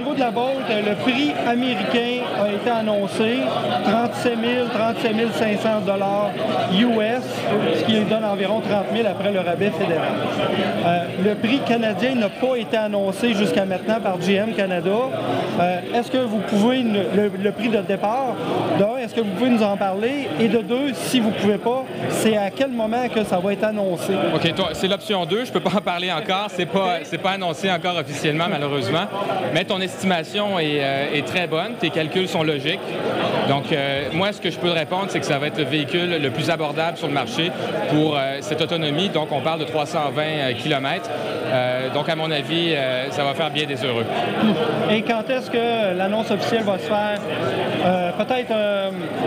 niveau de la Bolt, le prix américain a été annoncé, 37 500 $ US, ce qui donne environ 30 000 après le rabais fédéral. Le prix canadien n'a pas été annoncé jusqu'à maintenant par GM Canada. Est-ce que vous pouvez, le prix de départ, d'un, est-ce que vous pouvez nous en parler? Et de deux, si vous ne pouvez pas, c'est à quel moment que ça va être annoncé? OK, c'est l'option 2. Je ne peux pas en parler encore. C'est pas annoncé encore officiellement, malheureusement. Mais ton estimation est très bonne. Tes calculs sont logiques. Donc, moi, ce que je peux te répondre, c'est que ça va être le véhicule le plus abordable sur le marché pour cette autonomie. Donc, on parle de 320 km. Donc, à mon avis, ça va faire bien des heureux. Et quand est-ce que l'annonce officielle va se faire? Peut-être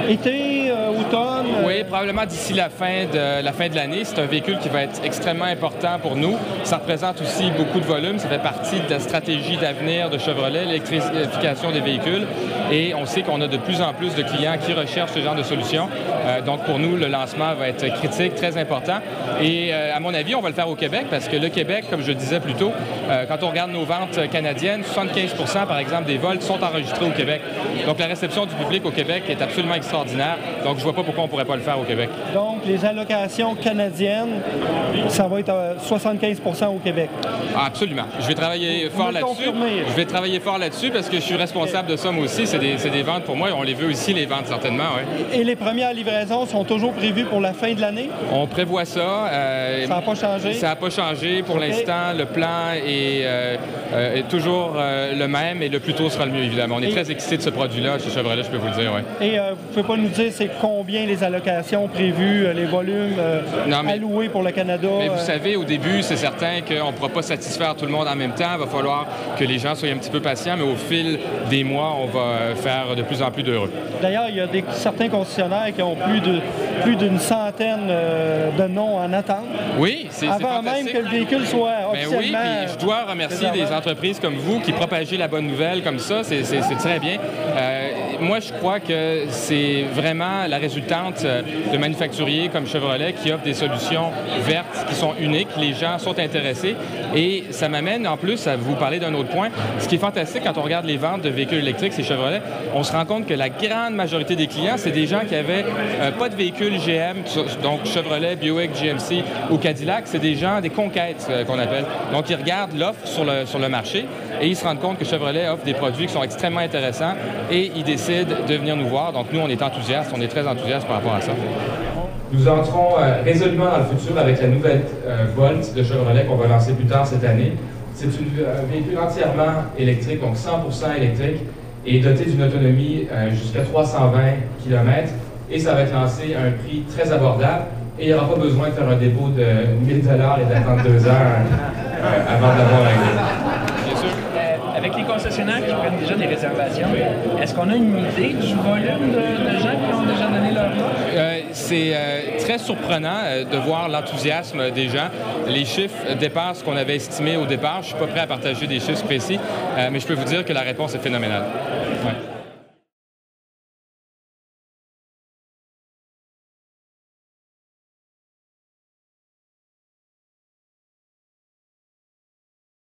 été, automne? Oui, probablement d'ici la fin de l'année. C'est un véhicule qui va être extrêmement important pour nous. Ça représente aussi beaucoup de volume. Ça fait partie de la stratégie d'avenir de Chevrolet, l'électrification des véhicules. Et on sait qu'on a de plus en plus de clients qui recherchent ce genre de solution. Donc, pour nous, le lancement va être critique, très important. Et à mon avis, on va le faire au Québec parce que le Québec, comme je le disais plus tôt, quand on regarde nos ventes canadiennes, 75 % par exemple des vols sont enregistrés au Québec. Donc, la réception du public au Québec est absolument extraordinaire. Donc, je ne vois pas pourquoi on ne pourrait pas le faire au Québec. Donc, les allocations canadiennes, ça va être à 75 % au Québec. Ah, absolument. Je vais travailler fort là-dessus. Je vais travailler fort là-dessus parce que je suis responsable de ça, moi aussi. C'est des ventes pour moi. On les veut aussi, les ventes, certainement. Ouais. Et les premières livraisons sont toujours prévues pour la fin de l'année? On prévoit ça. Ça n'a pas changé? Ça n'a pas changé. Pour l'instant, le plan est toujours le même et le plus tôt sera le mieux, évidemment. On est très excités de ce produit-là chez Chevrolet, je peux vous le dire. Ouais. Et vous ne pouvez pas nous dire c'est combien les allocations prévues, les volumes alloués pour le Canada? Mais vous savez, au début, c'est certain qu'on ne pourra pas satisfaire tout le monde en même temps. Il va falloir que les gens soient un petit peu patients, mais au fil des mois, on va faire de plus en plus d'heureux. D'ailleurs, il y a certains concessionnaires qui ont plus d'une centaine de noms en attente. Oui, c'est avant même que le véhicule soit officiellement... Oui, puis je dois remercier des entreprises comme vous qui propagez la bonne nouvelle comme ça. C'est très bien. Moi, je crois que c'est vraiment la résultante de manufacturiers comme Chevrolet qui offrent des solutions vertes qui sont uniques. Les gens sont intéressés et ça m'amène en plus à vous parler d'un autre point. Ce qui est fantastique quand on regarde les ventes de véhicules électriques, c'est Chevrolet, on se rend compte que la grande majorité des clients, c'est des gens qui avaient pas de véhicules GM, donc Chevrolet, Buick, GMC ou Cadillac. C'est des gens, des conquêtes qu'on appelle. Donc, ils regardent l'offre sur le marché et ils se rendent compte que Chevrolet offre des produits qui sont extrêmement intéressants et ils décident de venir nous voir. Donc, nous, on est enthousiastes, on est très enthousiastes par rapport à ça. Nous entrons résolument dans le futur avec la nouvelle Volt de Chevrolet qu'on va lancer plus tard cette année. C'est un véhicule entièrement électrique, donc 100% électrique, et doté d'une autonomie jusqu'à 320 km. Et ça va être lancé à un prix très abordable. Et il n'y aura pas besoin de faire un dépôt de 1 000 $ et d'attendre 2 heures avant d'avoir un... Bien sûr. Avec les concessionnaires qui prennent déjà des réservations, est-ce qu'on a une idée du volume de gens qui ont déjà donné leur nom? C'est très surprenant de voir l'enthousiasme des gens. Les chiffres dépassent ce qu'on avait estimé au départ. Je ne suis pas prêt à partager des chiffres précis, mais je peux vous dire que la réponse est phénoménale. Ouais.